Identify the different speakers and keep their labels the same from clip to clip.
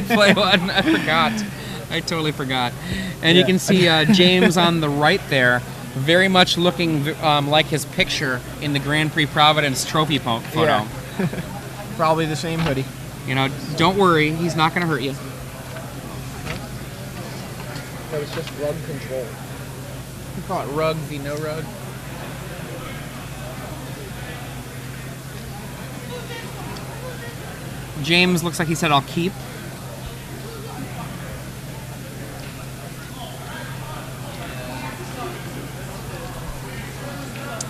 Speaker 1: did play one. I forgot. I totally forgot. And you can see James on the right there, very much looking like his picture in the Grand Prix Providence trophy photo.
Speaker 2: Yeah. Probably the same hoodie.
Speaker 1: You know, don't worry, he's not going to hurt you.
Speaker 2: That was just rug control.
Speaker 1: You call it rug v no rug. James looks like he said, "I'll keep."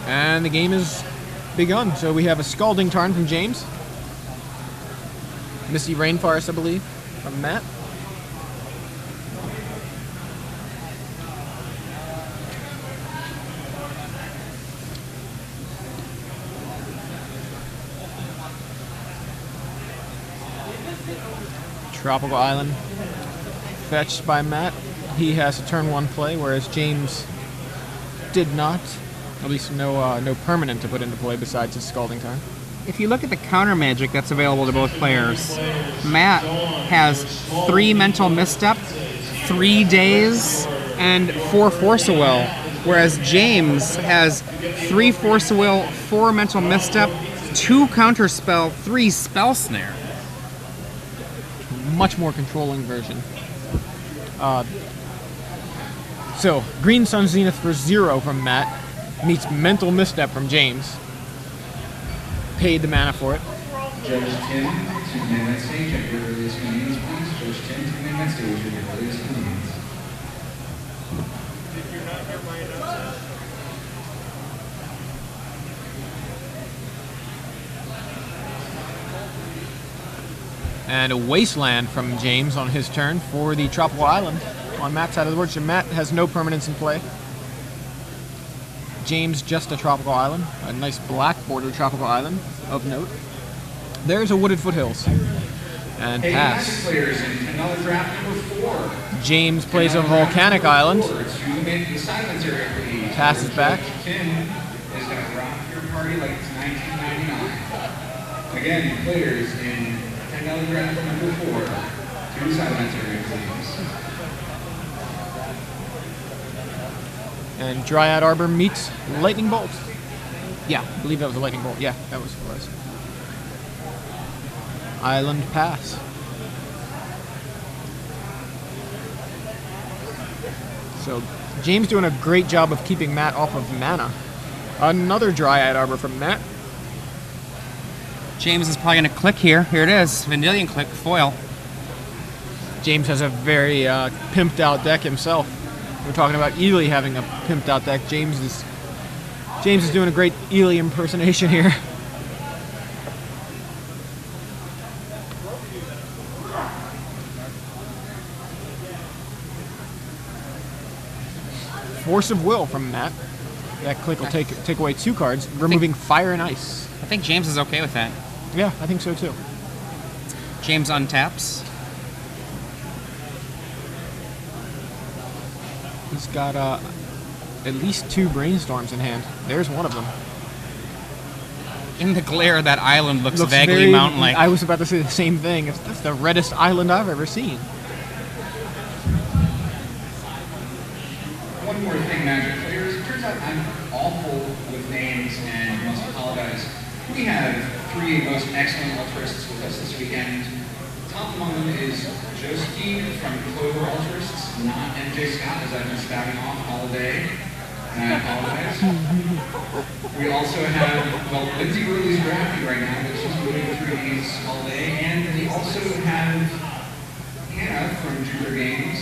Speaker 2: And the game is begun. So we have a Scalding Tarn from James. Misty Rainforest, I believe, from Matt. Tropical Island fetched by Matt. He has a turn 1 play, whereas James did not. At least no permanent to put into play besides his Scalding Tarn.
Speaker 1: If you look at the counter magic that's available to both players, Matt has 3 mental misstep, 3 days, and 4 force of will, whereas James has 3 force of will, 4 mental misstep, 2 counter spell, 3 spell snare.
Speaker 2: Much more controlling version. So, Green Sun Zenith for 0 from Matt meets Mental Misstep from James. Paid the mana for it.
Speaker 3: Judge 10 to the main stage at your earliest convenience, please. Judge 10 to the main stage at your earliest convenience.
Speaker 2: And a Wasteland from James on his turn for the Tropical Island on Matt's side of the board. So Matt has no permanents in play. James just a Tropical Island, a nice black border Tropical Island of note. There's a Wooded Foothills. And pass.
Speaker 3: Players in $10 draft number 4.
Speaker 2: James plays a Volcanic Island. Passes back.
Speaker 3: 10 is going to rock your party like it's 1999. Again, players in $10 draft number 4. 2 silence area, please.
Speaker 2: And Dryad Arbor meets Lightning Bolt. Yeah, I believe that was a Lightning Bolt. Yeah, that was what it was. Island pass. So James doing a great job of keeping Matt off of mana. Another Dryad Arbor from Matt.
Speaker 1: James is probably going to click here. Here it is. Vanillion click, foil.
Speaker 2: James has a very pimped out deck himself. We're talking about Ely having a pimped out deck. James is doing a great Ely impersonation here. Force of Will from Matt. That click will take away 2 cards, removing Fire and Ice.
Speaker 1: I think James is okay with that.
Speaker 2: Yeah, I think so too.
Speaker 1: James untaps.
Speaker 2: He's got at least 2 Brainstorms in hand. There's one of them.
Speaker 1: In the glare, that island looks vaguely mountain-like.
Speaker 2: I was about to say the same thing. That's the reddest island I've ever seen.
Speaker 3: One more thing, Magic players. It turns out I'm awful with names and must apologize. We have 3 most excellent altruists with us this weekend. Top among them is Joski from Clover Altruists, not MJ Scott, as I've been spouting off all day. And I apologize. We also have, well, Lindsay Burley's drafting right now, but she's moving through these all day. And we also have Hannah from Jupiter Games.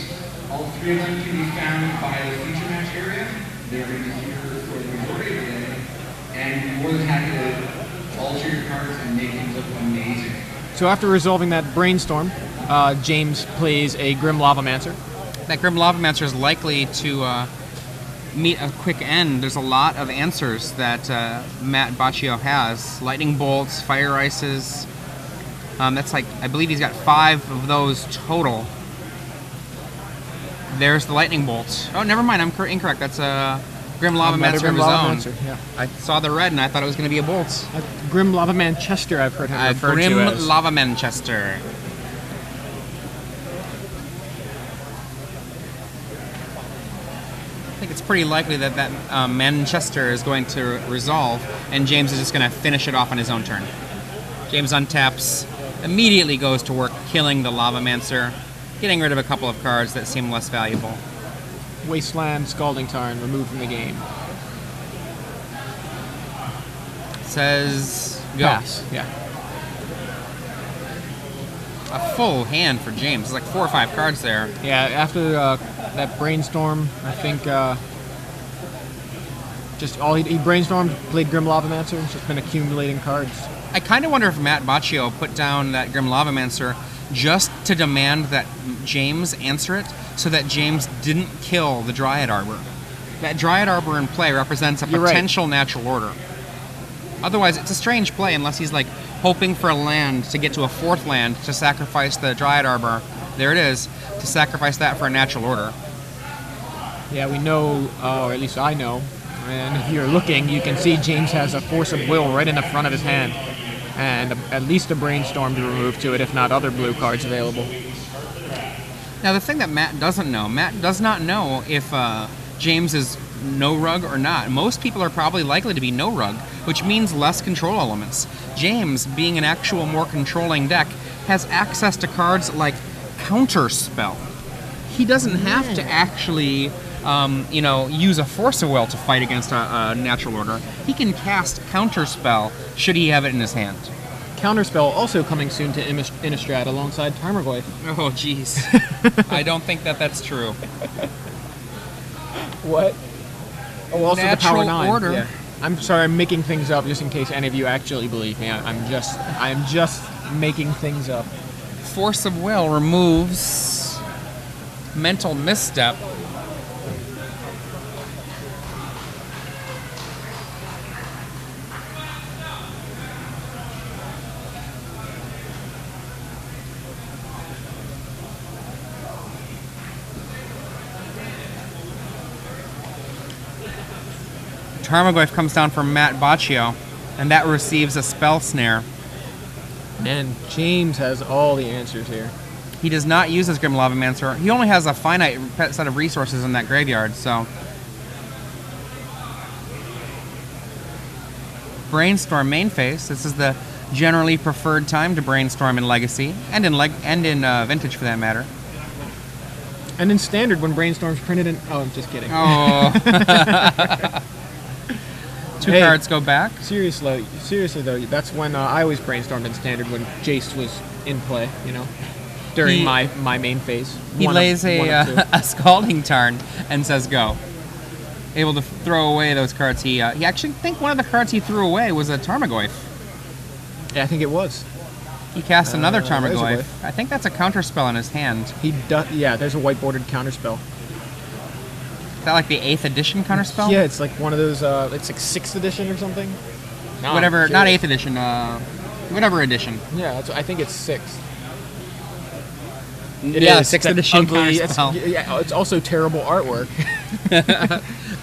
Speaker 3: All 3 of them can be found by the feature match area. They're going to be here for the majority of the day. And more than happy to alter your cards and make things look amazing.
Speaker 2: So after resolving that Brainstorm, James plays a Grim Lavamancer.
Speaker 1: That Grim Lavamancer is likely to meet a quick end. There's a lot of answers that Matt Boccio has. Lightning Bolts, Fire Ices. That's like, I believe he's got 5 of those total. There's the Lightning Bolt. Oh, never mind, I'm incorrect. That's a Grim Lavamancer of his own.
Speaker 2: Yeah.
Speaker 1: I saw the red and I thought it was going to be a Bolt.
Speaker 2: Grim Lavamanchester, I've heard him referred to as.
Speaker 1: Grim Lavamanchester. think it's pretty likely that Manchester is going to resolve, and James is just going to finish it off on his own turn. James untaps, immediately goes to work killing the Lavamancer, getting rid of a couple of cards that seem less valuable.
Speaker 2: Wasteland, Scalding Tarn, removed from the game.
Speaker 1: Says go.
Speaker 2: Pass, yeah.
Speaker 1: A full hand for James. It's like 4 or 5 cards there.
Speaker 2: Yeah, after that brainstorm, I think he brainstormed, played Grim Lavamancer, and just been accumulating cards.
Speaker 1: I kind of wonder if Matt Boccio put down that Grim Lavamancer just to demand that James answer it, so that James didn't kill the Dryad Arbor. That Dryad Arbor in play represents a potential natural order. Otherwise, it's a strange play unless he's like hoping for a land to get to a 4th land to sacrifice the Dryad Arbor. There it is, to sacrifice that for a natural order.
Speaker 2: Yeah, we know, or at least I know, and if you're looking, you can see James has a Force of Will right in the front of his hand, and at least a Brainstorm to remove to it, if not other blue cards available.
Speaker 1: Now, the thing that Matt doesn't know, Matt does not know if James is no rug or not. Most people are probably likely to be no rug, which means less control elements. James, being an actual more controlling deck, has access to cards like Counterspell. He doesn't have to actually, use a Force of Will to fight against a natural order. He can cast Counterspell should he have it in his hand.
Speaker 2: Counterspell also coming soon to Innistrad alongside Tarmogoyf.
Speaker 1: Oh, jeez. I don't think that's true.
Speaker 2: What? Oh, also
Speaker 1: Natural
Speaker 2: the Power 9.
Speaker 1: order.
Speaker 2: Yeah. I'm sorry, I'm making things up just in case any of you actually believe me. I'm just making things up.
Speaker 1: Force of Will removes Mental Misstep. Tarmogoyf comes down from Matt Boccio, and that receives a Spell Snare.
Speaker 2: Man, James has all the answers here.
Speaker 1: He does not use his Grim Lavamancer. He only has a finite set of resources in that graveyard, so... Brainstorm main phase. This is the generally preferred time to brainstorm in Legacy, and in Vintage for that matter.
Speaker 2: And in Standard when Brainstorm's printed in... Oh, I'm just kidding.
Speaker 1: Oh... Two cards go back.
Speaker 2: Seriously though, that's when I always brainstormed in Standard when Jace was in play, during my main phase.
Speaker 1: He lays a Scalding Tarn and says go. Able to throw away those cards. He actually think one of the cards he threw away was a Tarmogoyf.
Speaker 2: Yeah, I think it was.
Speaker 1: He cast another Tarmogoyf. I think that's a counterspell in his hand.
Speaker 2: He does. Yeah, there's a white bordered counterspell.
Speaker 1: Is that like the 8th edition counterspell?
Speaker 2: Yeah, it's like one of those, it's like 6th edition or something. No,
Speaker 1: whatever, not 8th edition, whatever edition.
Speaker 2: Yeah, I think it's 6th.
Speaker 1: Yeah, 6th edition counterspell.
Speaker 2: It's also terrible artwork.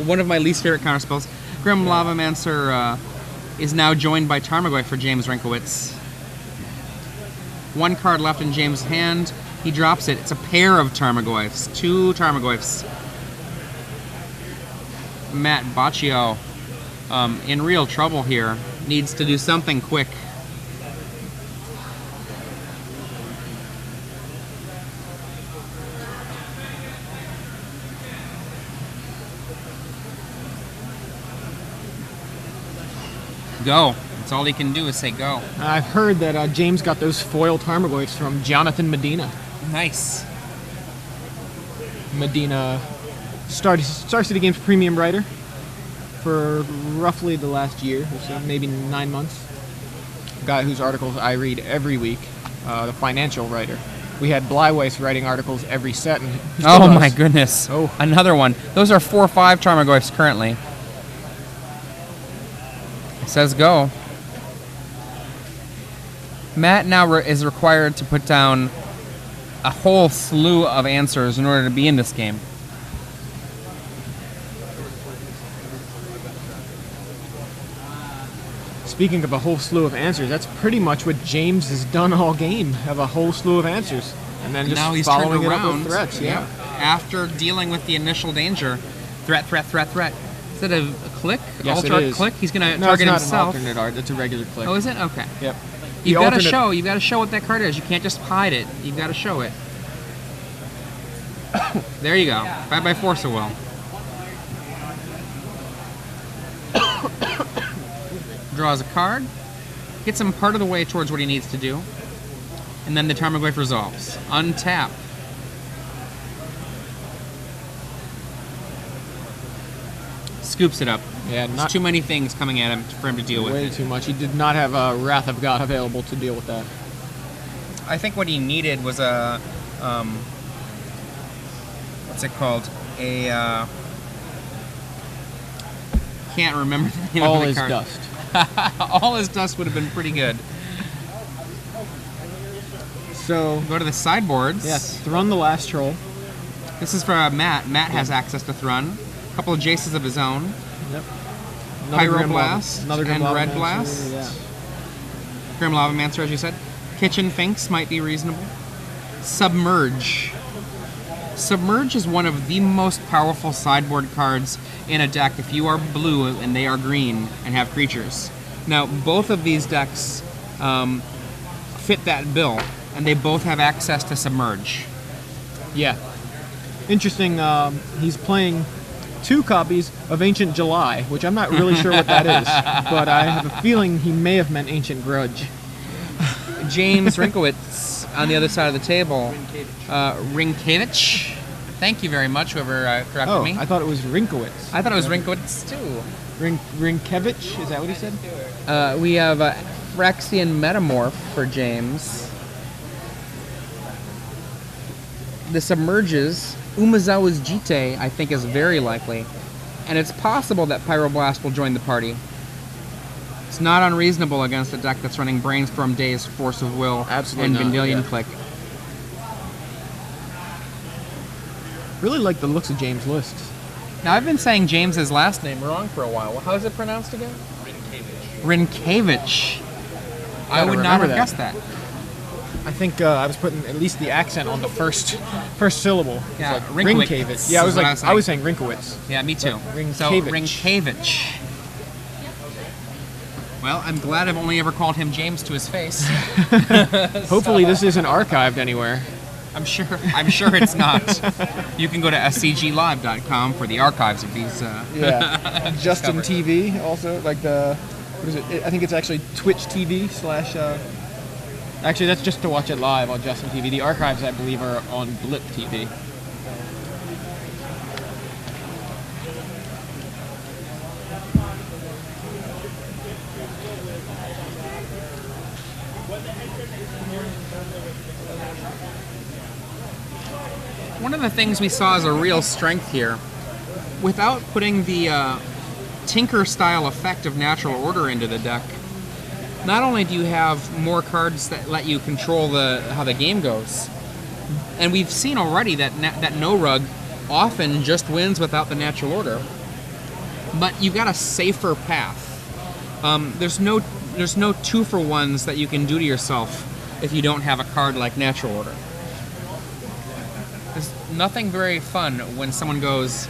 Speaker 1: One of my least favorite counterspells. Grim Lavamancer is now joined by Tarmogoyf for James Rynkiewicz. 1 card left in James' hand. He drops it. It's a pair of Tarmogoyfs. 2 Tarmogoyfs. Matt Boccio in real trouble here. Needs to do something quick. Go. That's all he can do is say go.
Speaker 2: I've heard that James got those foil Tarmogoyfs from Jonathan Medina.
Speaker 1: Nice.
Speaker 2: Medina, Star City Games premium writer for roughly the last year or so, maybe 9 months. A guy whose articles I read every week, the financial writer. We had Bleiweiss writing articles every set. And
Speaker 1: oh my goodness. Oh. Another one. Those are 4 or 5 Tarmogoyfs currently. It says go. Matt now is required to put down a whole slew of answers in order to be in this game.
Speaker 2: Speaking of a whole slew of answers, that's pretty much what James has done all game. Have a whole slew of answers, and then just
Speaker 1: now he's
Speaker 2: following
Speaker 1: turned
Speaker 2: it
Speaker 1: around
Speaker 2: up with threats. Yeah.
Speaker 1: After dealing with the initial danger, Threat, threat, threat, threat. Is that a click?
Speaker 2: Yes,
Speaker 1: Ultra
Speaker 2: it is.
Speaker 1: click? He's going to
Speaker 2: No,
Speaker 1: target
Speaker 2: it's not
Speaker 1: himself.
Speaker 2: an alternate art. It's a regular click.
Speaker 1: Oh, is it? Okay.
Speaker 2: Yep.
Speaker 1: You've got to
Speaker 2: alternate-
Speaker 1: show. You've got to show what that card is. You can't just hide it. You've got to show it. There you go. Bye-bye Force of Will. Draws a card. Gets him part of the way towards what he needs to do. And then the Tarmogoyf resolves. Untap. Scoops it up.
Speaker 2: Yeah,
Speaker 1: There's
Speaker 2: not
Speaker 1: too many things coming at him for him to deal with.
Speaker 2: way too much. He did not have Wrath of God available to deal with that.
Speaker 1: I think what he needed was a, what's it called? A, can't remember the name
Speaker 2: All
Speaker 1: of the
Speaker 2: is
Speaker 1: card.
Speaker 2: dust.
Speaker 1: All is dust would have been pretty good.
Speaker 2: So,
Speaker 1: Go to the sideboards.
Speaker 2: yes, Thrun the last troll.
Speaker 1: This is for Matt. Matt has access to Thrun. A couple of Jaces of his own.
Speaker 2: Yep.
Speaker 1: Pyroblast
Speaker 2: Another
Speaker 1: and
Speaker 2: Grim
Speaker 1: Red
Speaker 2: Lavamancer,
Speaker 1: Blast.
Speaker 2: Yeah.
Speaker 1: Grim Lavamancer, as you said. Kitchen Finks might be reasonable. Submerge. Submerge is one of the most powerful sideboard cards in a deck if you are blue and they are green and have creatures. Now, both of these decks fit that bill, and they both have access to Submerge.
Speaker 2: Yeah. Interesting. He's playing 2 copies of Ancient July, which I'm not really sure what that is, but I have a feeling he may have meant Ancient Grudge.
Speaker 1: James Rynkiewicz on the other side of the table. Rynkiewicz. Thank you very much, whoever corrected
Speaker 2: Oh,
Speaker 1: me.
Speaker 2: I thought it was Rynkiewicz.
Speaker 1: I thought it was Rynkiewicz too.
Speaker 2: Rynkiewicz? Is that what he said?
Speaker 1: We have Phyrexian Metamorph for James. The Submerges, Umezawa's Jite, I think is very likely. And it's possible that Pyroblast will join the party. It's not unreasonable against a deck that's running Brainstorm Daze, Force of Will,
Speaker 2: Absolutely
Speaker 1: and
Speaker 2: not,
Speaker 1: Vendilion
Speaker 2: yeah.
Speaker 1: Click.
Speaker 2: Really like the looks of James' lists.
Speaker 1: Now, I've been saying James's last name wrong for a while. How is it pronounced again? Rynkiewicz. I would not
Speaker 2: remember
Speaker 1: have
Speaker 2: that.
Speaker 1: guessed that.
Speaker 2: I think I was putting at least the accent on the first syllable. It's
Speaker 1: Yeah,
Speaker 2: like
Speaker 1: Rynkiewicz
Speaker 2: Rynkiewicz. Yeah,
Speaker 1: is what I
Speaker 2: I
Speaker 1: was
Speaker 2: was saying Rynkiewicz.
Speaker 1: Yeah, me too.
Speaker 2: Rynkiewicz.
Speaker 1: So, Rynkiewicz. Well, I'm glad I've only ever called him James to his face.
Speaker 2: Hopefully this isn't archived anywhere.
Speaker 1: I'm sure it's not. You can go to scglive.com for the archives of these.
Speaker 2: Yeah. Justin TV also, like the, what is it? I think it's actually Twitch TV / actually, that's just to watch it live on Justin TV. The archives, I believe, are on Blip TV.
Speaker 1: One of the things we saw as a real strength here, without putting the Tinker style effect of Natural Order into the deck, not only do you have more cards that let you control how the game goes, and we've seen already that No Rug often just wins without the Natural Order, but you've got a safer path. There's no 2-for-1s that you can do to yourself if you don't have a card like Natural Order. There's nothing very fun when someone goes,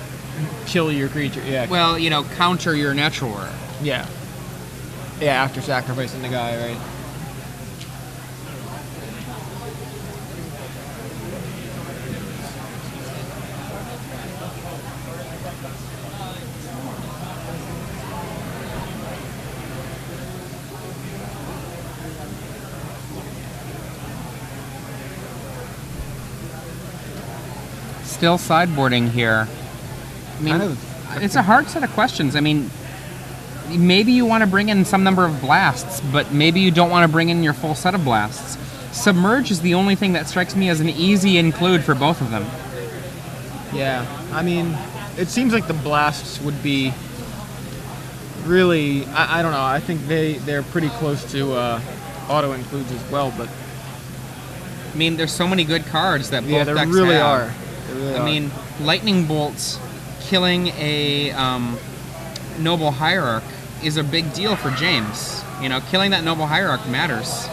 Speaker 2: Kill your creature, yeah.
Speaker 1: well, counter your Natural Order.
Speaker 2: Yeah. Yeah, after sacrificing the guy, right?
Speaker 1: Still sideboarding here. I mean, it's a hard set of questions. I mean, maybe you want to bring in some number of blasts, but maybe you don't want to bring in your full set of blasts. Submerge is the only thing that strikes me as an easy include for both of them.
Speaker 2: Yeah, I mean, it seems like the blasts would be really, I don't know, I think they're pretty close to auto includes as well, but
Speaker 1: I mean, there's so many good cards that both
Speaker 2: yeah, there
Speaker 1: decks
Speaker 2: really
Speaker 1: have.
Speaker 2: are. They really
Speaker 1: I
Speaker 2: are.
Speaker 1: mean, Lightning Bolts killing a Noble Hierarch is a big deal for James. Killing that Noble Hierarch matters.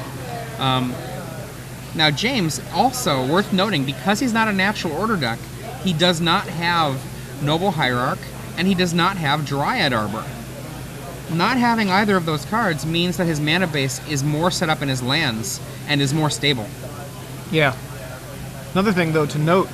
Speaker 1: Now, James, also worth noting, because he's not a Natural Order deck, he does not have Noble Hierarch, and he does not have Dryad Arbor. Not having either of those cards means that his mana base is more set up in his lands and is more stable.
Speaker 2: Yeah. Another thing, though, to note,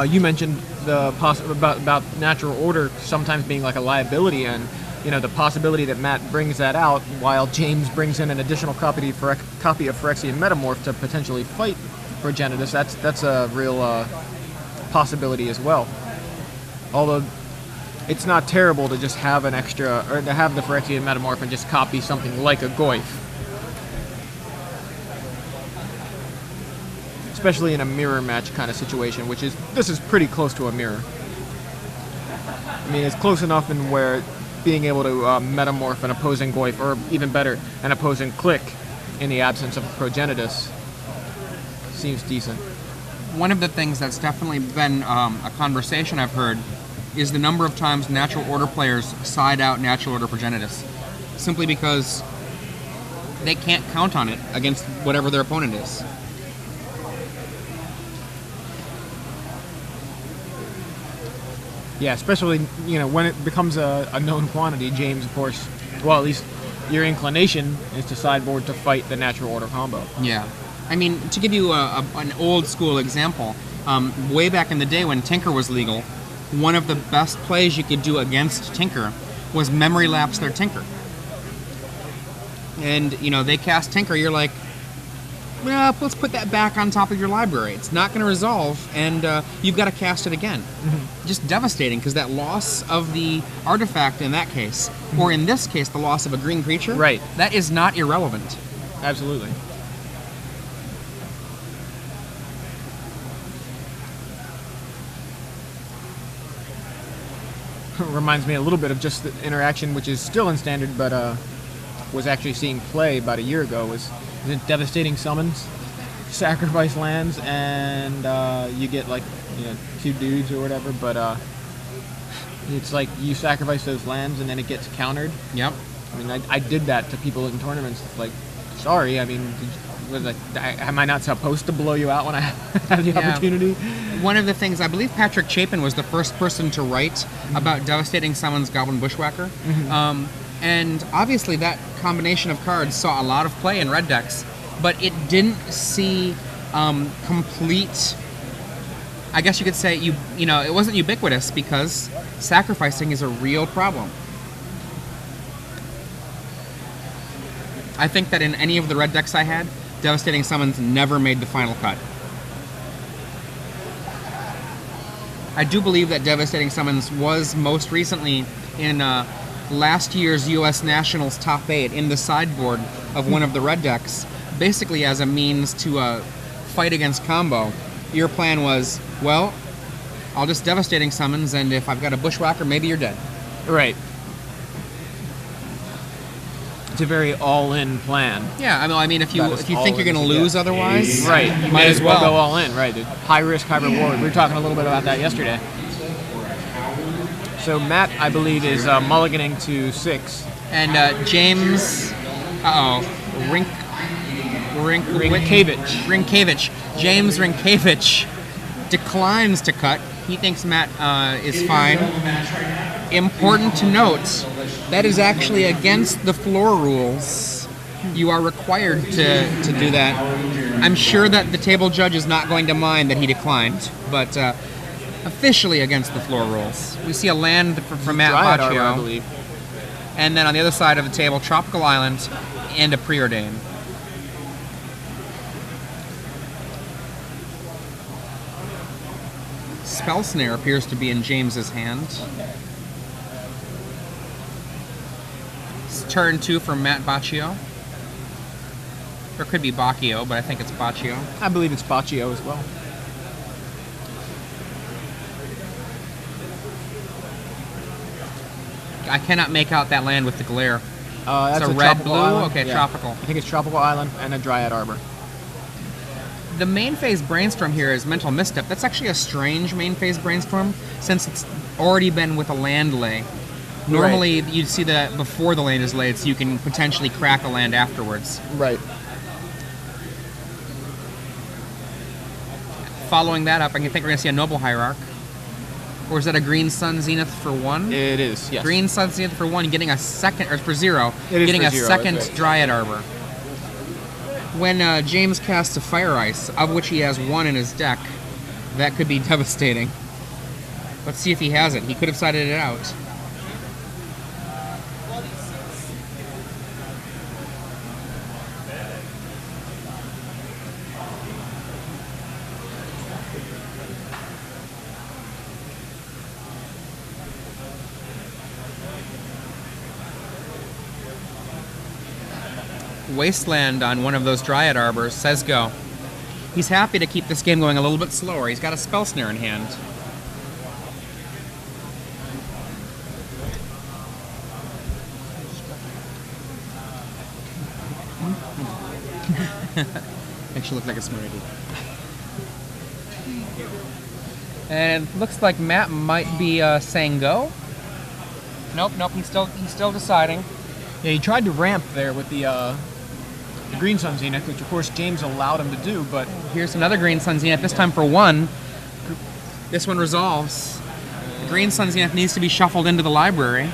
Speaker 2: you mentioned the about natural order sometimes being like a liability, and the possibility that Matt brings that out while James brings in an additional copy of Phyrexian Metamorph to potentially fight Progenitus. That's a real possibility as well. Although it's not terrible to just have an extra, or to have the Phyrexian Metamorph and just copy something like a Goyf. Especially in a mirror match kind of situation, this is pretty close to a mirror. I mean, it's close enough in where being able to metamorph an opposing Goyf, or even better, an opposing Click, in the absence of a Progenitus, seems decent.
Speaker 1: One of the things that's definitely been a conversation I've heard is the number of times Natural Order players side out Natural Order Progenitus, simply because they can't count on it against whatever their opponent is.
Speaker 2: Yeah, especially, when it becomes a known quantity. James, of course, well, at least your inclination is to sideboard to fight the Natural Order combo.
Speaker 1: Yeah. I mean, to give you an old school example, way back in the day when Tinker was legal, one of the best plays you could do against Tinker was memory lapse their Tinker. And, they cast Tinker, you're like, well, let's put that back on top of your library. It's not going to resolve, and you've got to cast it again. Mm-hmm. Just devastating, because that loss of the artifact in that case, mm-hmm. or in this case, the loss of a green creature,
Speaker 2: right,
Speaker 1: that is not irrelevant.
Speaker 2: Absolutely. Reminds me a little bit of just the interaction, which is still in Standard, but was actually seeing play about a year ago, was Devastating Summons, sacrifice lands, and you get like 2 dudes or whatever, but it's like you sacrifice those lands and then it gets countered.
Speaker 1: Yep.
Speaker 2: I mean, I did that to people in tournaments. It's like, sorry, I mean, am I not supposed to blow you out when I have the opportunity?
Speaker 1: One of the things, I believe Patrick Chapin was the first person to write mm-hmm. about Devastating Summons Goblin Bushwhacker. Mm-hmm. And obviously that combination of cards saw a lot of play in red decks, but it didn't see complete, I guess you could say, it wasn't ubiquitous, because sacrificing is a real problem. I think that in any of the red decks I had, Devastating Summons never made the final cut. I do believe that Devastating Summons was most recently in last year's U.S. Nationals top 8 in the sideboard of one of the red decks, basically as a means to fight against combo. Your plan was, well, I'll just Devastating Summons, and if I've got a Bushwhacker, maybe you're dead.
Speaker 2: Right. It's a very all-in plan.
Speaker 1: Yeah, I mean, if you think you're going to lose otherwise,
Speaker 2: right,
Speaker 1: you might as well
Speaker 2: go all in. Right, high risk, high reward. We were talking a little bit about that yesterday. So Matt, I believe, is mulliganing to 6,
Speaker 1: and James, Rynkiewicz. James Rynkiewicz declines to cut. He thinks Matt is fine. Important to note, that is actually against the floor rules. You are required to do that. I'm sure that the table judge is not going to mind that he declined, but officially against the floor rules. We see a land from Matt Boccio,
Speaker 2: I believe.
Speaker 1: And then on the other side of the table, Tropical Island and a Preordain. Spell Snare appears to be in James's hand. It's turn 2 from Matt Boccio. Or it could be Boccio, but I think it's Boccio.
Speaker 2: I believe it's Boccio as well.
Speaker 1: I cannot make out that land with the glare.
Speaker 2: That's
Speaker 1: it's a
Speaker 2: red, blue?
Speaker 1: Island. Okay,
Speaker 2: yeah.
Speaker 1: tropical.
Speaker 2: I think it's Tropical Island and a Dryad Arbor.
Speaker 1: The main phase brainstorm here is Mental Misstep. That's actually a strange main phase brainstorm, since it's already been with a land lay. Normally, you'd see that before the land is laid, so you can potentially crack a land afterwards.
Speaker 2: Right.
Speaker 1: Following that up, I think we're going to see a Noble Hierarch. Or is that a Green Sun Zenith for 1?
Speaker 2: It is, yes.
Speaker 1: Green Sun Zenith for 1, getting a second, or for 0,
Speaker 2: It is
Speaker 1: getting
Speaker 2: for
Speaker 1: a
Speaker 2: 0,
Speaker 1: second
Speaker 2: that's right.
Speaker 1: Dryad Arbor. When James casts a Fire Ice, of which he has 1 in his deck, that could be devastating. Let's see if he has it. He could have sided it out. Wasteland on one of those Dryad Arbors says go. He's happy to keep this game going a little bit slower. He's got a Spell Snare in hand. Makes you look like a smart idiot. And it looks like Matt might be saying go. Nope, he's still deciding.
Speaker 2: Yeah, he tried to ramp there with the Green Sun Zenith, which of course James allowed him to do, but
Speaker 1: Here's another Green Sun Zenith, this time for 1. This one resolves. The Green Sun Zenith needs to be shuffled into the library.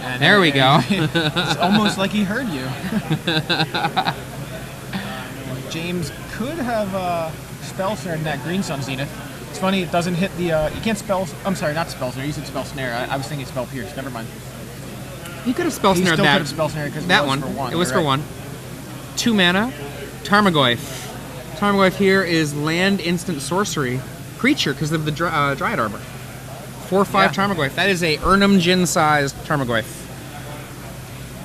Speaker 2: and
Speaker 1: There we go.
Speaker 2: It's almost like he heard you. James could have Spell Snare in that Green Sun Zenith. It's funny, it doesn't hit the, you can't spell, I'm sorry, not Spell Snare, you said Spell Snare. I was thinking Spell Pierce, never mind.
Speaker 1: He could have Spell
Speaker 2: He
Speaker 1: Snared
Speaker 2: still
Speaker 1: that.
Speaker 2: could have Spell Snare because
Speaker 1: That
Speaker 2: it was
Speaker 1: one.
Speaker 2: for 1.
Speaker 1: It was
Speaker 2: you're
Speaker 1: for
Speaker 2: right.
Speaker 1: 1. 2 mana. Tarmogoyf. Tarmogoyf here is land instant sorcery creature because of the Dryad Arbor. 4/5
Speaker 2: Yeah.
Speaker 1: Tarmogoyf. That is a Urnam Jin sized Tarmogoyf.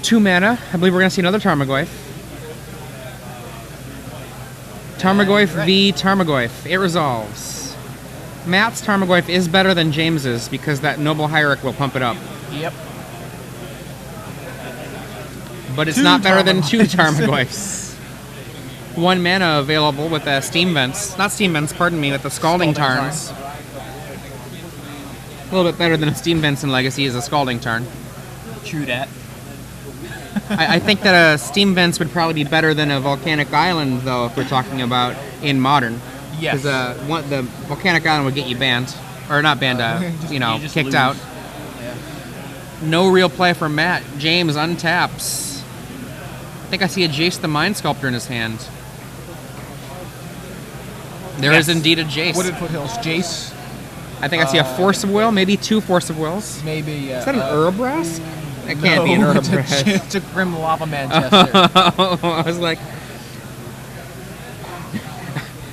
Speaker 1: 2 mana. I believe we're going to see another Tarmogoyf. Tarmogoyf
Speaker 2: Right.
Speaker 1: v Tarmogoyf. It resolves. Matt's Tarmogoyf is better than James's because that Noble Hierarch will pump it up.
Speaker 2: Yep.
Speaker 1: But it's
Speaker 2: 2
Speaker 1: not better than 2
Speaker 2: Tarmogoyfs.
Speaker 1: Tarmogoyfs. 1 mana available with Steam Vents. Not Steam Vents, pardon me, with the Scalding Tarns. A little bit better than a Steam Vents in Legacy is a Scalding Tarn.
Speaker 2: True that.
Speaker 1: I think that a Steam Vents would probably be better than a Volcanic Island, though, if we're talking about in Modern.
Speaker 2: Yes.
Speaker 1: Because the Volcanic Island would get you banned. Or not banned,
Speaker 2: you just
Speaker 1: kicked
Speaker 2: lose.
Speaker 1: out.
Speaker 2: Yeah.
Speaker 1: No real play for Matt. James untaps. I think I see a Jace the Mind Sculptor in his hand. There is
Speaker 2: Yes.
Speaker 1: indeed a Jace.
Speaker 2: Wooded Foothills, Jace,
Speaker 1: I think I see a Force of Will, maybe 2 Force of Wills.
Speaker 2: maybe.
Speaker 1: Is that an Urobrask? That can't be an
Speaker 2: no,
Speaker 1: Urobrask.
Speaker 2: it's a Grim Lava Manchester.
Speaker 1: I was like,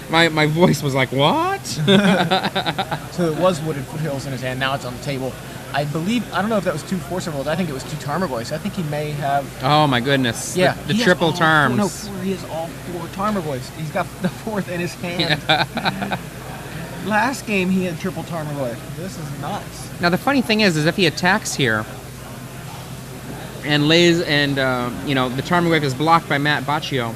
Speaker 1: my voice was like, what?
Speaker 2: So it was Wooded Foothills in his hand. Now it's on the table. I don't know if that was 2 Force of Wills. I think it was 2 Tarmogoyfs. I think he may have.
Speaker 1: Oh my goodness.
Speaker 2: Yeah,
Speaker 1: The
Speaker 2: he has
Speaker 1: triple
Speaker 2: all
Speaker 1: terms.
Speaker 2: No, he has all 4 Tarmogoyfs. He's got the 4th in his hand. Last game he had triple Tarmogoyf. This is nuts.
Speaker 1: Now the funny thing is if he attacks here and lays and the Tarmogoyf is blocked by Matt Boccio,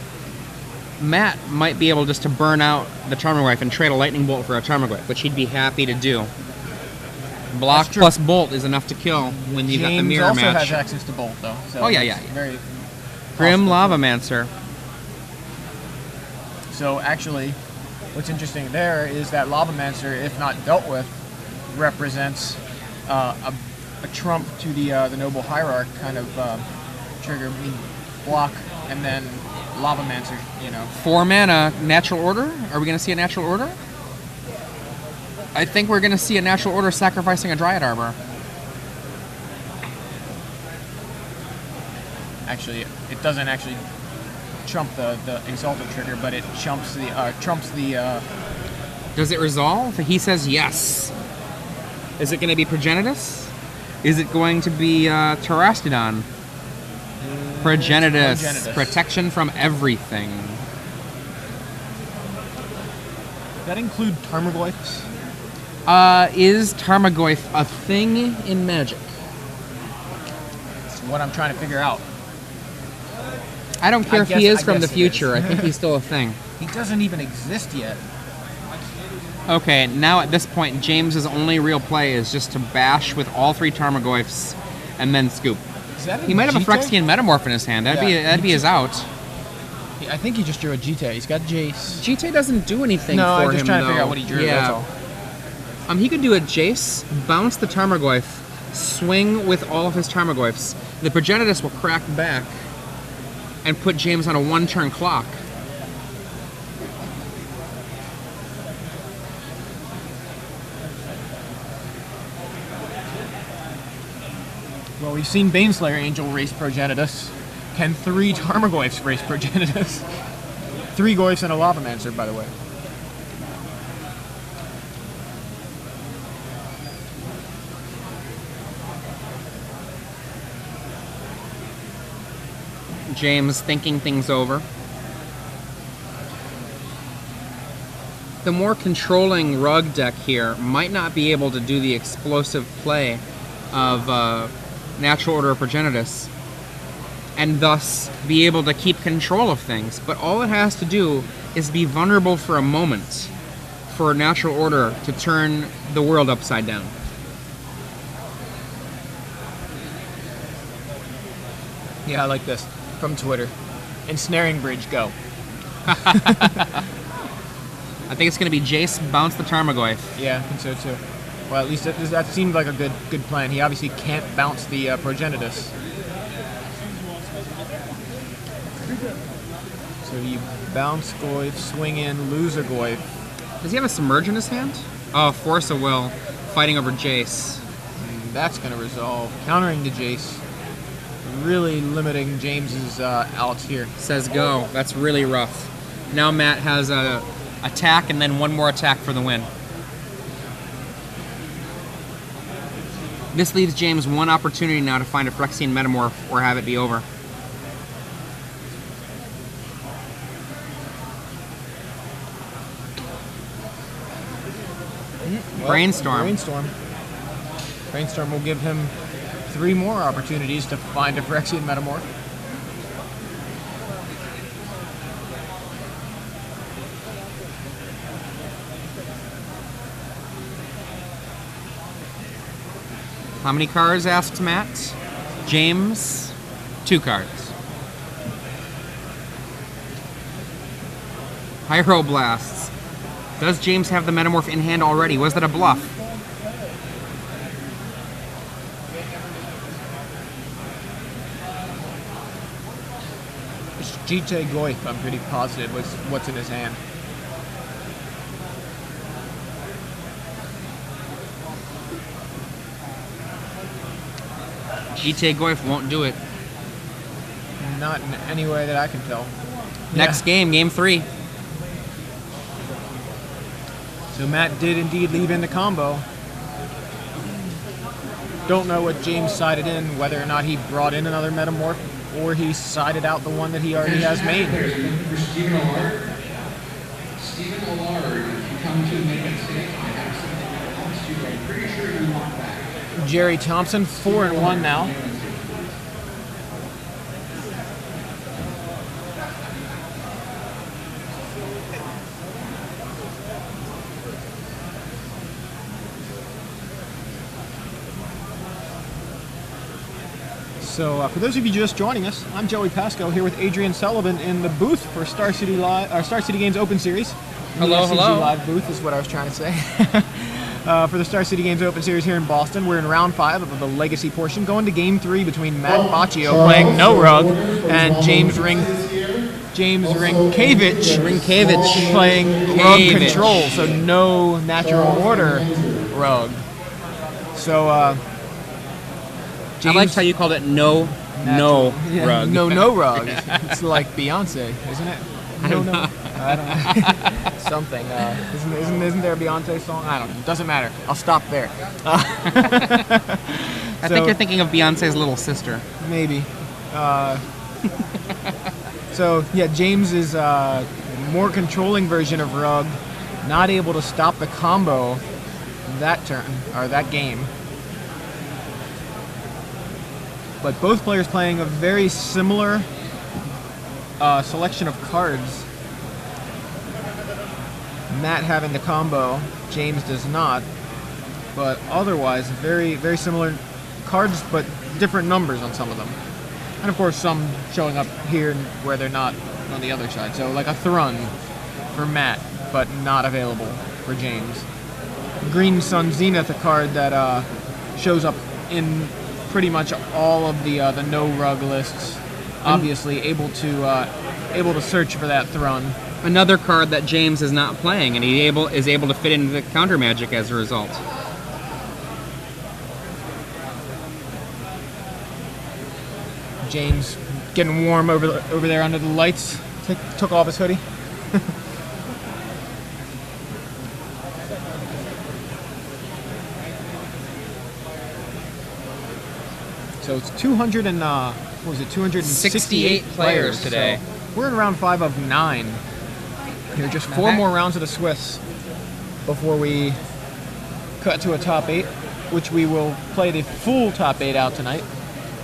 Speaker 1: Matt might be able just to burn out the Tarmogoyf and trade a Lightning Bolt for a Tarmogoyf, which he'd be happy to do. Block
Speaker 2: That's true.
Speaker 1: plus Bolt is enough to kill when you've got the
Speaker 2: James
Speaker 1: mirror
Speaker 2: also
Speaker 1: match.
Speaker 2: has access to Bolt though. So
Speaker 1: Oh, yeah,
Speaker 2: it's
Speaker 1: yeah.
Speaker 2: Very
Speaker 1: Grim
Speaker 2: possible.
Speaker 1: Lavamancer.
Speaker 2: So actually, what's interesting there is that Lavamancer, if not dealt with, represents a trump to the Noble Hierarch kind of trigger. I mean, block and then Lavamancer.
Speaker 1: 4 mana, natural order? Are we going to see a natural order? I think we're going to see a natural order sacrificing a Dryad Arbor.
Speaker 2: Actually, it doesn't actually trump the Exalted trigger, but it trumps the.
Speaker 1: Does it resolve? He says yes. Is it going to be Progenitus? Is it going to be Terastodon? Progenitus.
Speaker 2: Progenitus.
Speaker 1: Protection from everything.
Speaker 2: Does that include Tarmogoyfs?
Speaker 1: Is Tarmogoyf a thing in Magic?
Speaker 2: That's what I'm trying to figure out.
Speaker 1: I don't care
Speaker 2: I
Speaker 1: if
Speaker 2: guess-
Speaker 1: he is
Speaker 2: I
Speaker 1: from the
Speaker 2: guess it
Speaker 1: future.
Speaker 2: is.
Speaker 1: I think he's still a thing.
Speaker 2: He doesn't even exist yet.
Speaker 1: Okay, now at this point, James's only real play is just to bash with all 3 Tarmogoyfs and then scoop.
Speaker 2: Is that
Speaker 1: He might have a
Speaker 2: Jite?
Speaker 1: Phyrexian Metamorph in his hand. That'd
Speaker 2: Yeah.
Speaker 1: be his out.
Speaker 2: I think he just drew a Jite. He's got Jace.
Speaker 1: Jite doesn't do anything
Speaker 2: No,
Speaker 1: for
Speaker 2: I'm just
Speaker 1: him,
Speaker 2: trying to
Speaker 1: though.
Speaker 2: figure out what he drew.
Speaker 1: Yeah.
Speaker 2: That's all.
Speaker 1: He could do a Jace, bounce the Tarmogoyf, swing with all of his Tarmogoyfs. The Progenitus will crack back and put James on a 1-turn clock.
Speaker 2: Well, we've seen Baneslayer Angel race Progenitus. Can 3 Tarmogoyfs race Progenitus? 3 Goyfs and a Lavamancer, by the way.
Speaker 1: James thinking things over. The more controlling Rug deck here might not be able to do the explosive play of Natural Order of Progenitus, and thus be able to keep control of things. But all it has to do is be vulnerable for a moment for Natural Order to turn the world upside down.
Speaker 2: Yeah, I like this. From Twitter. Ensnaring Bridge, go.
Speaker 1: I think it's going to be Jace, bounce the Tarmogoyf.
Speaker 2: Yeah, I think so too. Well, at least that seemed like a good plan. He obviously can't bounce the Progenitus. So you bounce Goyf, swing in, lose a Goyf.
Speaker 1: Does he have a Submerge in his hand? Oh, Force of Will, fighting over Jace.
Speaker 2: And that's going to resolve. Countering the Jace. Really limiting James's outs here.
Speaker 1: Says go. That's really rough. Now Matt has a attack and then one more attack for the win. This leaves James one opportunity now to find a Phyrexian Metamorph or have it be over.
Speaker 2: Well,
Speaker 1: Brainstorm.
Speaker 2: Brainstorm will give him 3 more opportunities to find a Phyrexian Metamorph.
Speaker 1: How many cards, asks Matt? James, 2 cards. Hyroblasts. Does James have the Metamorph in hand already? Was that a bluff?
Speaker 2: GT Goyf, I'm pretty positive, was what's in his hand.
Speaker 1: GTA Goyf won't do it.
Speaker 2: Not in any way that I can tell.
Speaker 1: Next game, game 3.
Speaker 2: So Matt did indeed leave in the combo. Don't know what James sided in, whether or not he brought in another Metamorph, or he sided out the one that he already has made.
Speaker 3: For Stephen Allard. Stephen Allard, if you come to make a mistake, I have something that belongs to you. I'm pretty sure you want back.
Speaker 2: Jerry Thompson, 4-1 now. So for those of you just joining us, I'm Joey Pasco here with Adrian Sullivan in the booth for Star City Games Open Series.
Speaker 1: Hello,
Speaker 2: the SCG
Speaker 1: hello.
Speaker 2: Live booth is what I was trying to say. For the Star City Games Open Series here in Boston, we're in round 5 of the Legacy portion, going to game 3 between Matt Boccio playing no rug and James Rynkiewicz playing rug control, so no natural order rug. So
Speaker 1: I liked how you called it no rug.
Speaker 2: No rug. It's like Beyonce, isn't it? I don't know. Something. Isn't there a Beyonce song? I don't know. Doesn't matter. I'll stop there.
Speaker 1: I think you're thinking of Beyonce's little sister.
Speaker 2: Maybe. So yeah, James is a more controlling version of Rug, not able to stop the combo that turn or that game. But both players playing a very similar selection of cards. Matt having the combo, James does not. But otherwise, very, very similar cards, but different numbers on some of them. And of course, some showing up here where they're not on the other side. So like a Thrun for Matt, but not available for James. Green Sun Zenith, a card that shows up in pretty much all of the no rug lists. Obviously, able to search for that Thrun.
Speaker 1: Another card that James is not playing, and he is able to fit into the counter Magic as a result.
Speaker 2: James getting warm over there under the lights. Took off his hoodie. So it's 200 and what was it? 268
Speaker 1: players today.
Speaker 2: So we're in round 5 of 9. There are just 4 more rounds of the Swiss before we cut to a top 8, which we will play the full top 8 out tonight.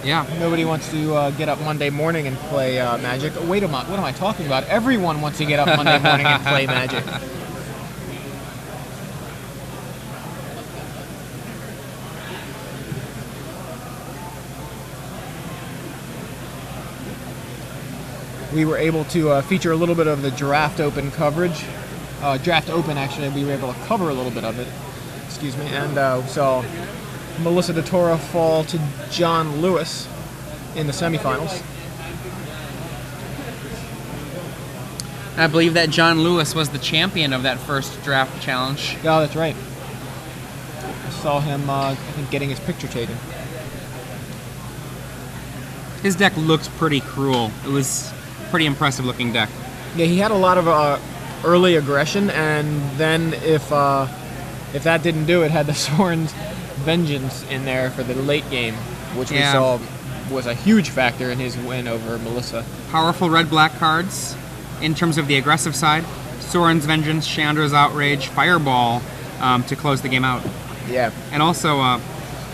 Speaker 1: Yeah.
Speaker 2: Nobody wants to get up Monday morning and play Magic. Wait a minute, what am I talking about? Everyone wants to get up Monday morning and play Magic. We were able to feature a little bit of the Draft Open coverage. Draft Open, actually, we were able to cover a little bit of it. Excuse me. And saw Melissa DeTora fall to John Lewis in the semifinals.
Speaker 1: I believe that John Lewis was the champion of that first draft challenge.
Speaker 2: Yeah, that's right. I saw him, I think, getting his picture taken.
Speaker 1: His deck looked pretty cruel. It was a pretty impressive looking deck.
Speaker 2: Yeah, he had a lot of early aggression, and then if that didn't do it, had the Sorin's Vengeance in there for the late game, which we saw was a huge factor in his win over Melissa.
Speaker 1: Powerful red-black cards in terms of the aggressive side. Sorin's Vengeance, Chandra's Outrage, Fireball to close the game out.
Speaker 2: Yeah.
Speaker 1: And also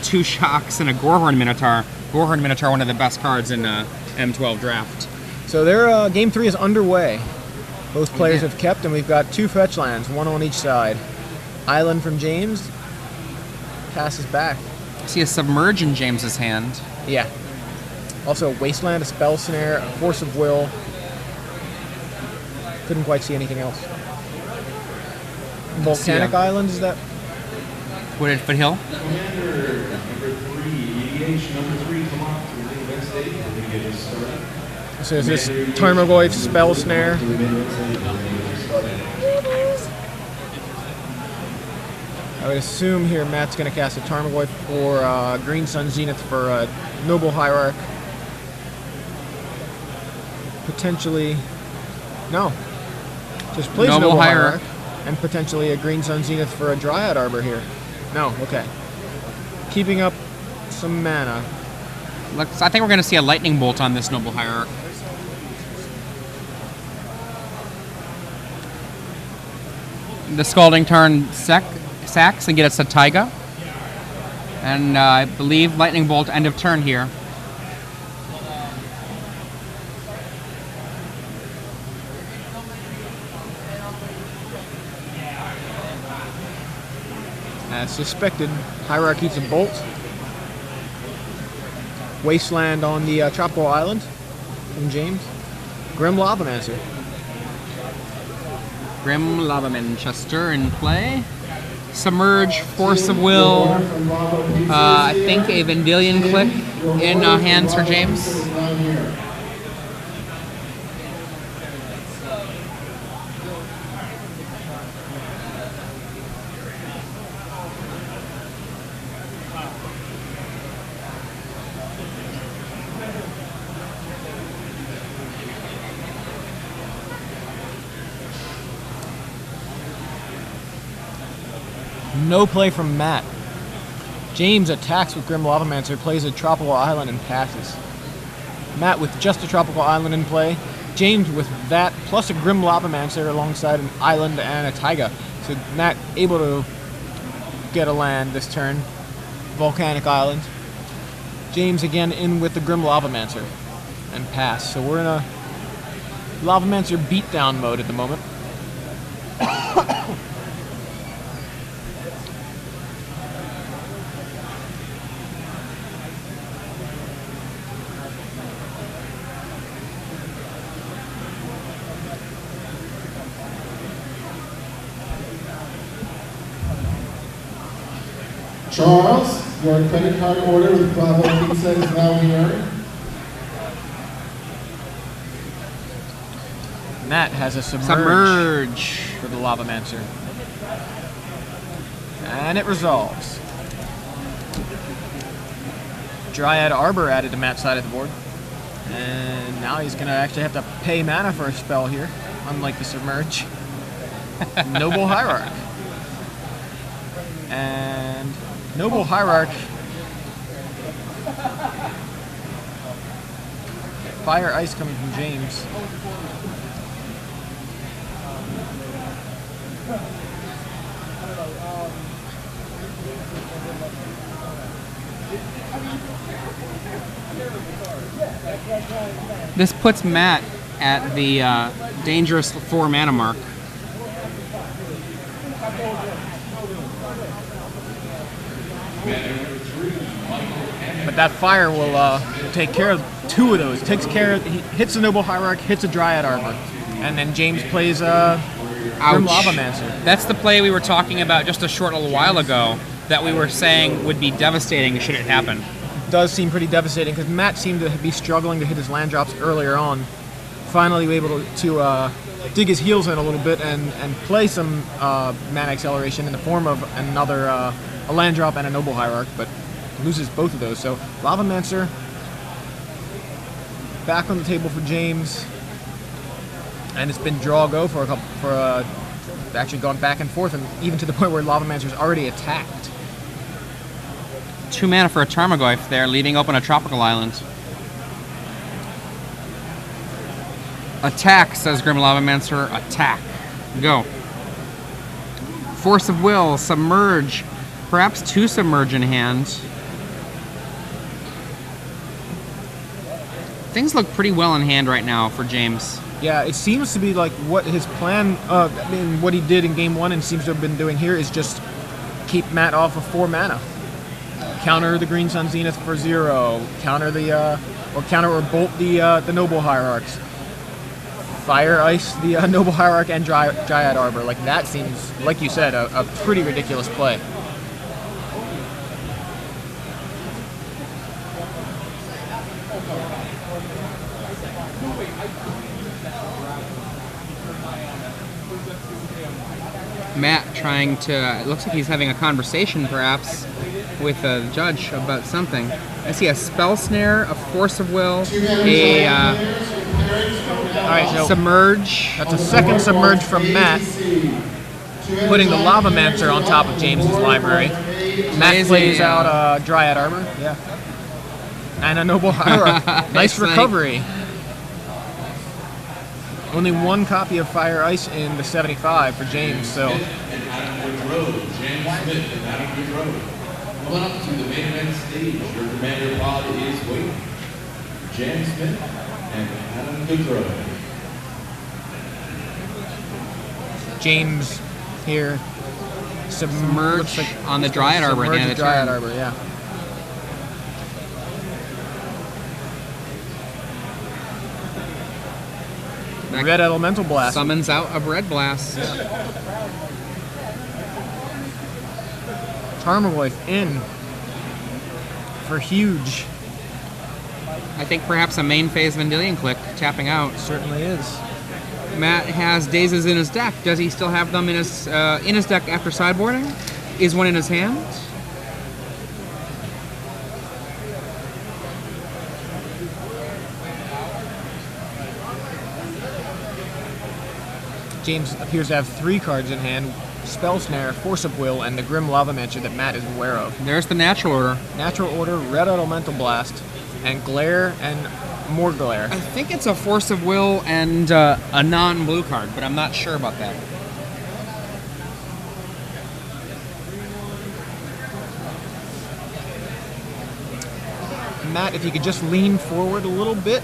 Speaker 1: 2 Shocks and a Gorehorn Minotaur. Gorehorn Minotaur, one of the best cards in M12 draft.
Speaker 2: So their game 3 is underway. Both players have kept, and we've got 2 fetch lands, 1 on each side. Island from James. Passes back.
Speaker 1: I see a Submerge in James's hand.
Speaker 2: Yeah. Also a Wasteland, a Spell Snare, a Force of Will. Couldn't quite see anything else. Volcanic Island, is that?
Speaker 1: Wooded Foothill.
Speaker 4: Commander number 3, EDH number 3, come on to the main event stage. We're going to get this started.
Speaker 2: So is this Tarmogoyf, Spell Snare? I would assume here Matt's going to cast a Tarmogoyf or Green Sun Zenith for Noble Hierarch. Potentially, no. Just plays Noble Hierarch. And potentially a Green Sun Zenith for a Dryad Arbor here. No, okay. Keeping up some mana.
Speaker 1: I think we're going to see a Lightning Bolt on this Noble Hierarch. The Scalding Tarn sacks and get us a Taiga. And I believe Lightning Bolt end of turn here.
Speaker 2: As suspected, Hierarch eats a Bolt. Wasteland on the Tropical Island from James. Grim Lavamancer.
Speaker 1: Grim Lavamanchester in play. Submerge, Force of Will. I think a Vendilion Click in hands for James.
Speaker 2: No play from Matt. James attacks with Grim Lavamancer, plays a Tropical Island, and passes. Matt with just a Tropical Island in play. James with that, plus a Grim Lavamancer alongside an Island and a Taiga. So Matt able to get a land this turn. Volcanic Island. James again in with the Grim Lavamancer and pass. So we're in a Lavamancer beatdown mode at the moment.
Speaker 5: Charles, your credit card order with Bravo Pizza is now here.
Speaker 2: Matt has a
Speaker 1: Submerge.
Speaker 2: for the Lavamancer. And it resolves. Dryad Arbor added to Matt's side of the board. And now he's going to actually have to pay mana for a spell here, unlike the Submerge. Noble Hierarch. And Noble Hierarch. Fire Ice coming from James.
Speaker 1: This puts Matt at the dangerous 4 mana mark.
Speaker 2: But that fire will take care of 2 of those. Takes care of, he hits a Noble Hierarch, hits a Dryad Arbor. And then James plays Grim Lavamancer.
Speaker 1: That's the play we were talking about just a short little while ago that we were saying would be devastating should it happen.
Speaker 2: Does seem pretty devastating because Matt seemed to be struggling to hit his land drops earlier on. Finally able to dig his heels in a little bit and play some mana acceleration in the form of another a land drop and a Noble Hierarch, but loses both of those. So Lavamancer back on the table for James, and it's been draw go for a couple actually gone back and forth, and even to the point where Lavamancer's already attacked.
Speaker 1: 2 mana for a Tarmogoyf there, leaving open a tropical island. Attack, says Grim Lavamancer. Attack. Go. Force of Will, Submerge. Perhaps 2 Submerge in hand. Things look pretty well in hand right now for James.
Speaker 2: Yeah, it seems to be like what his plan, what he did in game 1 and seems to have been doing here is just keep Matt off of 4 mana. Counter the Green Sun Zenith for 0. Counter the, counter or bolt the Noble Hierarchs. Fire Ice the Noble Hierarch and Dryad Arbor. Like that seems, like you said, a pretty ridiculous play.
Speaker 1: Matt trying to, it looks like he's having a conversation perhaps with the judge about something. I see a Spell Snare, a Force of Will, a
Speaker 2: Alright, so
Speaker 1: Submerge.
Speaker 2: that's a second Submerge from Matt, putting the Lavamancer on top of James's library. Matt plays out Dryad Arbor, yeah, and a Noble Hierarch. Nice recovery. Only 1 copy of Fire Ice in the 75 for James, so.
Speaker 4: James Smith and Adam Goodrow. Coming up to the main event stage, your commander pod is waiting. James Smith and Adam Goodrow.
Speaker 2: James here.
Speaker 1: Submerge on the Dryad Arbor at the end of the
Speaker 2: Dryad
Speaker 1: turn.
Speaker 2: Arbor, yeah.
Speaker 1: That
Speaker 2: Red Elemental Blast.
Speaker 1: summons out a Red Blast.
Speaker 2: Tarmogoyf in for huge.
Speaker 1: I think perhaps a main phase Vendilion Click tapping out.
Speaker 2: Certainly is.
Speaker 1: Matt has Dazes in his deck. Does he still have them in his deck after sideboarding? Is one in his hand?
Speaker 2: James appears to have 3 cards in hand: Spell Snare, Force of Will, and the Grim Lavamancer that Matt is aware of.
Speaker 1: There's the Natural Order.
Speaker 2: Natural Order, Red Elemental Blast, and Glare, and more Glare.
Speaker 1: I think it's a Force of Will and a non-blue card, but I'm not sure about that.
Speaker 2: Matt, if you could just lean forward a little bit.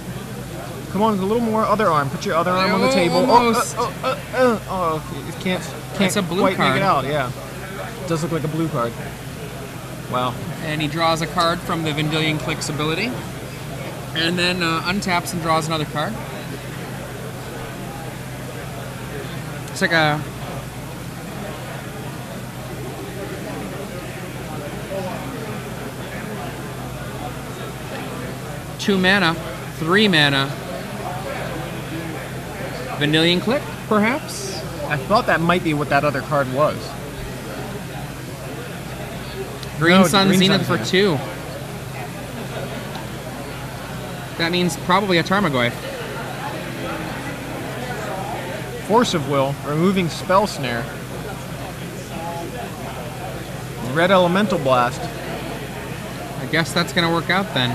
Speaker 2: Come on, a little more other arm. Put your other arm on the table.
Speaker 1: Almost.
Speaker 2: You can't
Speaker 1: That's a blue
Speaker 2: quite
Speaker 1: card.
Speaker 2: make it out, yeah. It does look like a blue card. Wow.
Speaker 1: And he draws a card from the Vendilion Click's ability. And then untaps and draws another card. It's like a... 2 mana, 3 mana. Vanillion Click, perhaps?
Speaker 2: I thought that might be what that other card was.
Speaker 1: Green
Speaker 2: No,
Speaker 1: Sun
Speaker 2: Green
Speaker 1: Zenith
Speaker 2: Sun
Speaker 1: for
Speaker 2: Zenith.
Speaker 1: 2. That means probably a Tarmogoyf.
Speaker 2: Force of Will, removing Spell Snare. Red Elemental Blast.
Speaker 1: I guess that's going to work out then.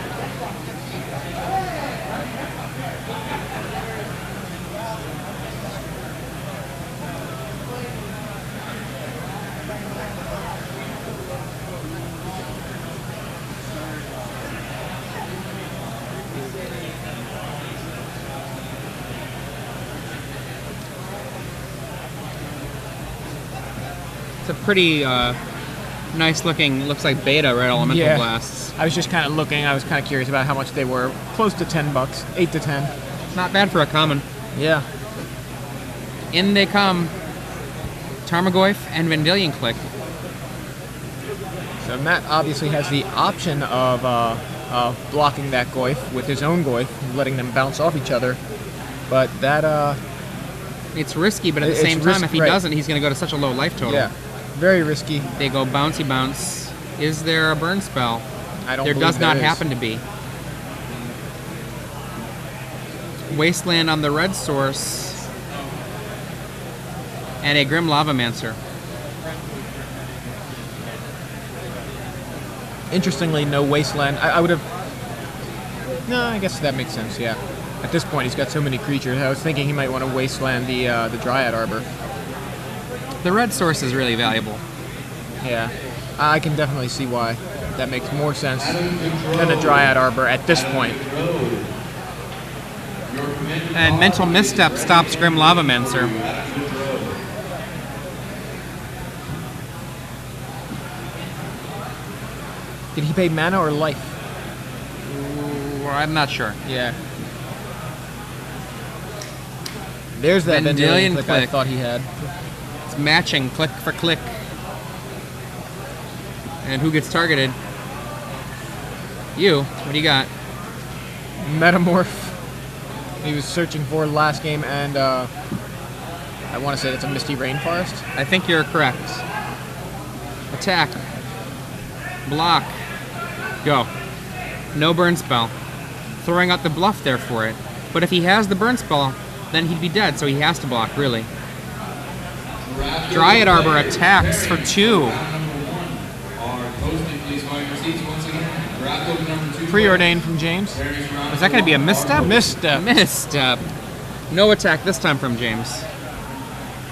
Speaker 1: It's a pretty nice looking, looks like beta Red Elemental
Speaker 2: Yeah.
Speaker 1: Blasts.
Speaker 2: I was just kind of looking. I was kind of curious about how much they were. Close to $10, 8 to 10.
Speaker 1: Not bad for a common.
Speaker 2: Yeah.
Speaker 1: In they come. Tarmogoyf and Vanillion Click.
Speaker 2: So Matt obviously has the option of blocking that Goyf with his own Goyf, letting them bounce off each other. But that,
Speaker 1: It's risky, but at the
Speaker 2: It's
Speaker 1: same time, if he
Speaker 2: right.
Speaker 1: doesn't, he's going to go to such a low life total.
Speaker 2: yeah, very risky.
Speaker 1: They go bouncy bounce. Is there a burn spell?
Speaker 2: I don't
Speaker 1: There
Speaker 2: believe
Speaker 1: does not
Speaker 2: is.
Speaker 1: happen to be. Wasteland on the red source. And a Grim Lavamancer.
Speaker 2: Interestingly, no Wasteland. I would have... No, I guess that makes sense, yeah. At this point, he's got so many creatures. I was thinking he might want to Wasteland the Dryad Arbor.
Speaker 1: The red source is really valuable.
Speaker 2: Yeah, I can definitely see why. That makes more sense than a Dryad Arbor at this point.
Speaker 1: And Mental Misstep stops Grim Lavamancer.
Speaker 2: Did he pay mana or life?
Speaker 1: Ooh, I'm not sure.
Speaker 2: Yeah. There's that
Speaker 1: Vanillion
Speaker 2: Vanillion Click I
Speaker 1: Click.
Speaker 2: thought he had.
Speaker 1: It's matching, click for click. And who gets targeted? You. What do you got?
Speaker 2: Metamorph. He was searching for last game, and I want to say it's a Misty Rainforest.
Speaker 1: I think you're correct. Attack. Block. Go. No burn spell. Throwing out the bluff there for it. But if he has the burn spell, then he'd be dead, so he has to block, really. Dryad Arbor attacks for 2.
Speaker 2: Preordained from James.
Speaker 1: Is that going to be a misstep?
Speaker 2: Misstep.
Speaker 1: Misstep. No attack this time from James.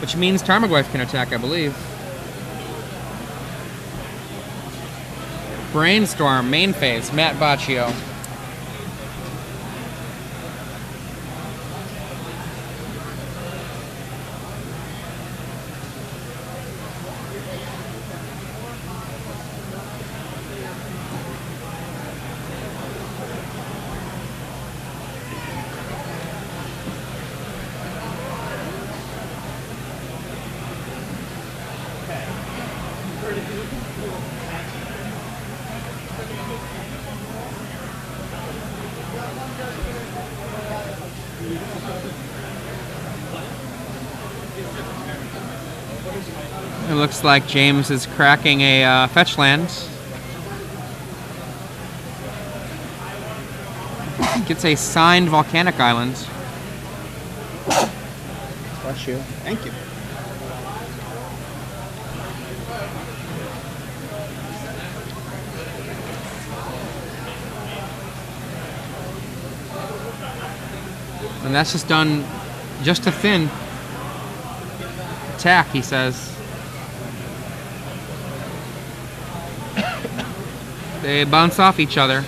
Speaker 1: Which means Tarmogoyf can attack, I believe. Brainstorm, main phase, Matt Boccio. It looks like James is cracking a fetch land. Gets a signed volcanic island.
Speaker 2: Bless you. Thank you.
Speaker 1: And that's just done just to thin. Attack, he says. They bounce off each other.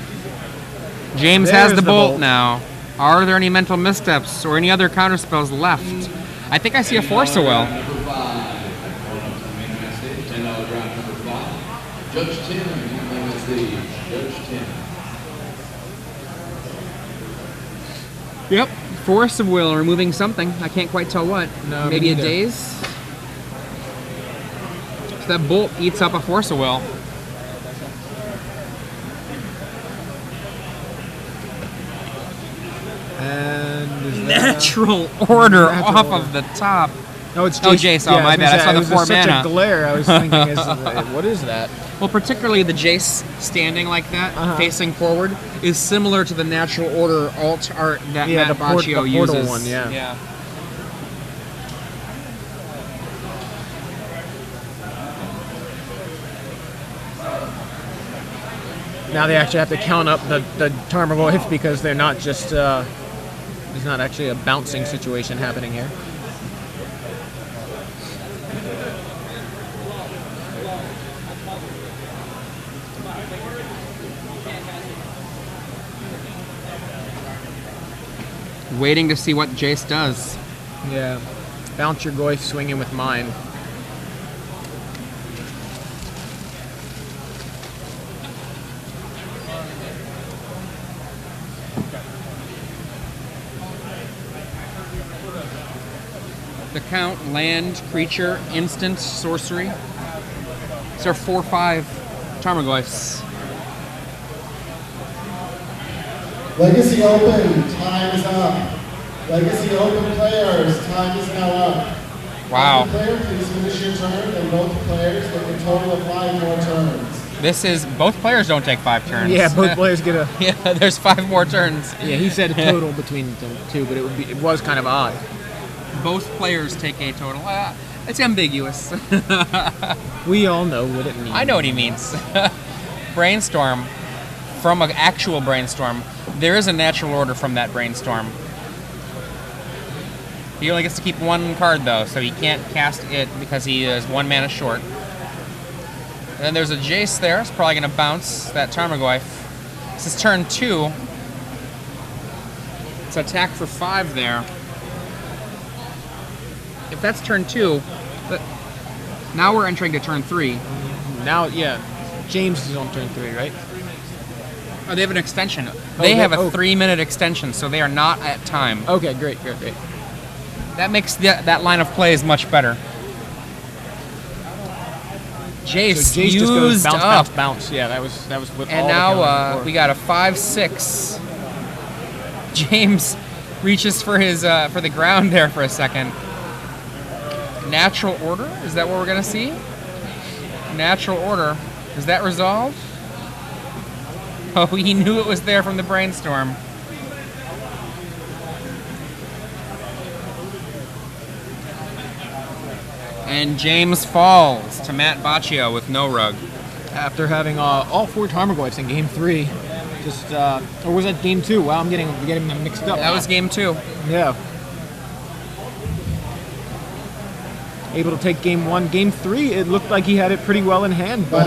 Speaker 1: James has
Speaker 2: There's
Speaker 1: the
Speaker 2: the
Speaker 1: bolt
Speaker 2: bolt.
Speaker 1: now. Are there any mental missteps or any other counter spells left? I think I see a Force of Will.
Speaker 4: Judge Tim, on the stage. Judge Tim.
Speaker 1: Yep. Force of Will, removing something. I can't quite tell what.
Speaker 2: No, me
Speaker 1: Maybe a
Speaker 2: neither.
Speaker 1: daze? So that bolt eats up a Force of Will.
Speaker 2: is that?
Speaker 1: Natural order
Speaker 2: Natural
Speaker 1: off
Speaker 2: order.
Speaker 1: of the top.
Speaker 2: No, it's
Speaker 1: Oh,
Speaker 2: Jace.
Speaker 1: Jace. Oh, my bad. I saw the 4
Speaker 2: Such
Speaker 1: mana.
Speaker 2: a glare. I was thinking, what is that?
Speaker 1: Well, particularly the Jace standing like that,
Speaker 2: Uh-huh.
Speaker 1: facing forward, is similar to the natural order alt art that
Speaker 2: Yeah,
Speaker 1: Matt
Speaker 2: the portal
Speaker 1: uses.
Speaker 2: one, yeah. Now they actually have to count up the Tarmogoyf because they're not just, there's not actually a bouncing situation happening here.
Speaker 1: Waiting to see what Jace does.
Speaker 2: Yeah. Bounce your Goyf, swing in with mine.
Speaker 1: The count, land, creature, instant, sorcery. These are 4/5 Tarmogoyfs.
Speaker 5: Legacy Open, time is up. Legacy Open players, time is now up.
Speaker 1: Wow.
Speaker 5: Every player, please finish your turn, and both players take a total of 5 more turns.
Speaker 1: This is, both players don't take 5 turns.
Speaker 2: Yeah, both players get a...
Speaker 1: Yeah, there's 5 more turns.
Speaker 2: Yeah, he said a total between the two, but it was kind of odd.
Speaker 1: Both players take a total. It's ambiguous.
Speaker 2: We all know what it means.
Speaker 1: I know what he means. Brainstorm, from an actual brainstorm, there is a natural order from that brainstorm. He only gets to keep 1 card though, so he can't cast it because he is 1 mana short. And then there's a Jace there. It's probably going to bounce that Tarmogoyf. This is turn 2. It's attack for 5 there. If that's turn 2, now we're entering to turn 3.
Speaker 2: Now, yeah, James is on turn 3, right?
Speaker 1: Oh, they have an extension. They have a 3-minute extension, so they are not at time.
Speaker 2: Okay, great.
Speaker 1: That makes that line of play is much better. Jace,
Speaker 2: So Jace
Speaker 1: used
Speaker 2: just goes bounce,
Speaker 1: up.
Speaker 2: bounce. Yeah, that was what
Speaker 1: And
Speaker 2: all the
Speaker 1: now
Speaker 2: counters were.
Speaker 1: we got a 5/6. James reaches for his for the ground there for a second. Natural order? Is that what we're gonna see? Natural order. Is that resolved? Oh, he knew it was there from the brainstorm. And James falls to Matt Boccio with no rug.
Speaker 2: After having all 4 Tarmogoyfs in game 3, just or was that game 2? Wow, I'm getting them mixed up.
Speaker 1: That was game 2.
Speaker 2: Yeah. Able to take game 1. Game 3, it looked like he had it pretty well in hand, but